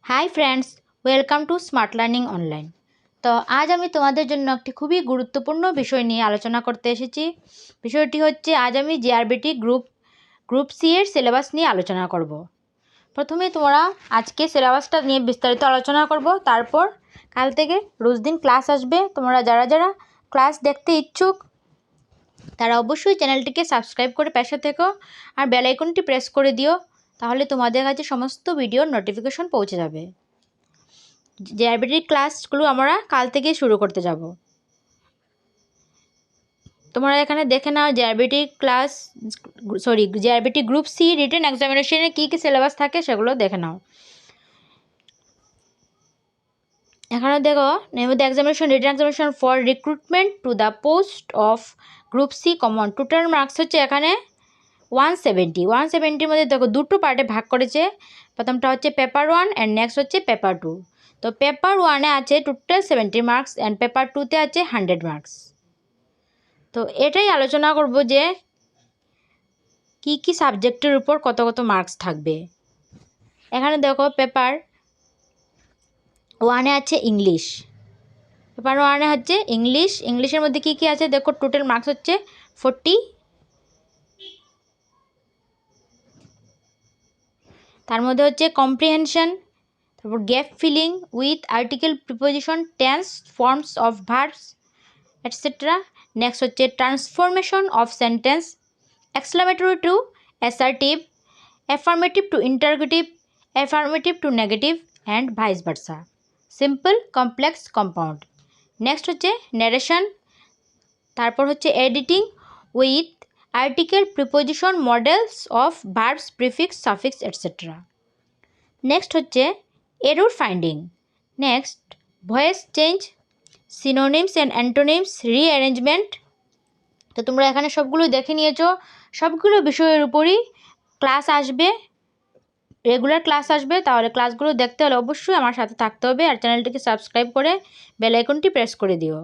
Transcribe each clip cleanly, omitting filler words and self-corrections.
Hi friends, welcome to smart learning online. তো আজ আমি তোমাদের জন্য একটি খুবই গুরুত্বপূর্ণ বিষয় নিয়ে আলোচনা করতে এসেছি। বিষয়টি হচ্ছে আজ আমি জিআরবিটি গ্রুপ সি এর সিলেবাস নিয়ে আলোচনা করব। প্রথমে তোমরা আজকে সিলেবাসটা নিয়ে বিস্তারিত আলোচনা করব, তারপর কাল থেকে রোজ দিন ক্লাস আসবে। তোমরা যারা যারা ক্লাস দেখতে ইচ্ছুক তারা অবশ্যই চ্যানেলটিকে সাবস্ক্রাইব করে পাশে থেকো আর বেল আইকনটি প্রেস করে দিও, তাহলে তোমাদের কাছে সমস্ত ভিডিওর নোটিফিকেশন পৌঁছে যাবে। জিআরবিটির ক্লাসগুলো আমরা কাল থেকে শুরু করতে যাব। তোমরা এখানে দেখে নাও জিআরবিটি গ্রুপ সি রিটেন এক্সামিনেশনে কী কী সিলেবাস থাকে সেগুলো দেখে নাও। এখানে দেখো, name of the examination, written examination for recruitment to the post of group C common. Total marks হচ্ছে এখানে 170 মধ্যে দেখো দুটো পার্টে ভাগ করেছে। প্রথমটা হচ্ছে পেপার 1 অ্যান্ড নেক্সট হচ্ছে পেপার 2। তো পেপার 1-এ আছে টোটাল 70 মার্কস অ্যান্ড পেপার 2-তে আছে 100 মার্কস। তো এটাই আলোচনা করব যে কি কি সাবজেক্টের উপর কত কত মার্কস থাকবে। এখানে দেখো পেপার 1-এ আছে ইংলিশ। পেপার 1-এ হচ্ছে ইংলিশের মধ্যে কি কি আছে দেখো, টোটাল মার্কস হচ্ছে 40। তার মধ্যে হচ্ছে কম্প্রিহেনশন, তারপর gap filling with article, preposition, tense, forms of verbs etcetera. Next হচ্ছে transformation of sentence, exclamatory to assertive, affirmative to interrogative, affirmative to negative and vice versa, simple, complex, compound. Next হচ্ছে narration, তারপর হচ্ছে editing with article, preposition, models of verbs, prefix, suffix etcetera. Next হচ্ছে error finding. Next voice change, synonyms and antonyms, rearrangement. তো তোমরা এখানে সবগুলো দেখে নিয়েছো। সবগুলো বিষয়ের উপরই ক্লাস আসবে, রেগুলার ক্লাস আসবে। তাহলে ক্লাসগুলো দেখতে হলে অবশ্যই আমার সাথে থাকতে হবে আর চ্যানেলটিকে সাবস্ক্রাইব করে বেল আইকনটি প্রেস করে দিও।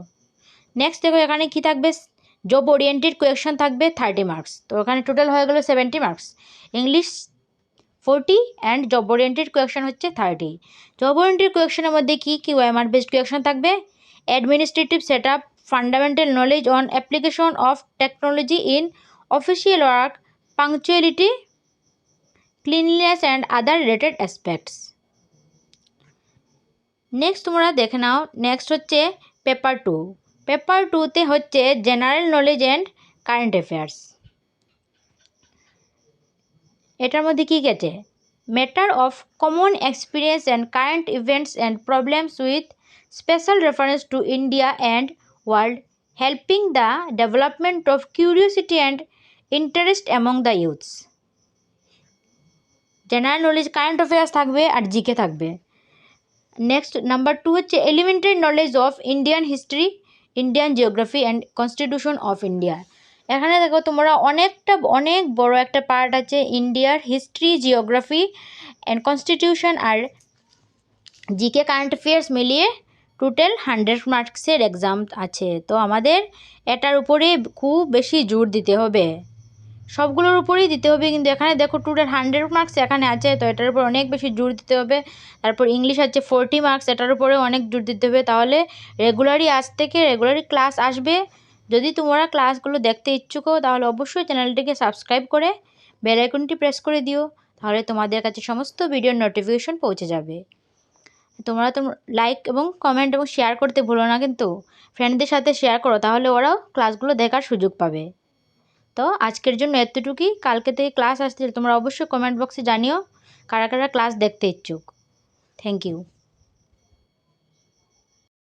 নেক্সট দেখো এখানে কি থাকবে, জব ওরিয়েন্টেড কোয়েশ্চেন থাকবে 30 মার্কস। তো এখানে টোটাল হয়ে গেল 70 marks. English 40 and job oriented question হচ্ছে 30। জব ওরিয়েন্টেড কোয়েশ্চেনের মধ্যে কী কী ওএমআর বেসড কোয়েশ্চেন থাকবে, administrative set up, fundamental knowledge on application of technology in official work, punctuality, cleanliness and other related aspects. Next তোমরা দেখে নাও, next হচ্ছে paper 2। Paper 2-তে হচ্ছে general knowledge and current affairs. এটার মধ্যে কী গেছে, matter of common experience and current events and problems with special reference to India and world, helping the development of curiosity and interest among the youths. General knowledge, current affairs থাকবে আর GK থাকবে। Next number 2 হচ্ছে elementary knowledge of Indian history, Indian geography and constitution of India. এখানে দেখো তোমরা অনেক বড় একটা পার্ট আছে ইন্ডিয়ার হিস্ট্রি, জিওগ্রাফি অ্যান্ড কনস্টিটিউশন আর জিকে কারেন্ট অ্যাফেয়ার্স মিলিয়ে টোটাল 100 মার্কসের এক্সাম আছে। তো আমাদের এটার উপরে খুব বেশি জোর দিতে হবে, সবগুলোর উপরেই দিতে হবে। কিন্তু এখানে দেখো টোটাল 100 মার্কস এখানে আছে, তো এটার উপর অনেক বেশি জোর দিতে হবে। তারপর ইংলিশ আছে 40 মার্কস, এটার উপরে অনেক জোর দিতে হবে। তাহলে আজ থেকে রেগুলারই ক্লাস আসবে। যদি তোমরা ক্লাসগুলো দেখতে ইচ্ছুক হও তাহলে অবশ্যই চ্যানেলটিকে সাবস্ক্রাইব করে বেল আইকনটি প্রেস করে দিও, তাহলে তোমাদের কাছে সমস্ত ভিডিওর নোটিফিকেশন পৌঁছে যাবে। তোমরা লাইক এবং কমেন্ট এবং শেয়ার করতে ভুলো না, কিন্তু ফ্রেন্ডদের সাথে শেয়ার করো, তাহলে ওরাও ক্লাসগুলো দেখার সুযোগ পাবে। তো আজকের জন্য এতটুকুই। কালকে থেকে ক্লাস আসছে, তোমরা অবশ্যই কমেন্ট বক্সে জানিও কারা কারা ক্লাস দেখতে ইচ্ছুক। Thank you.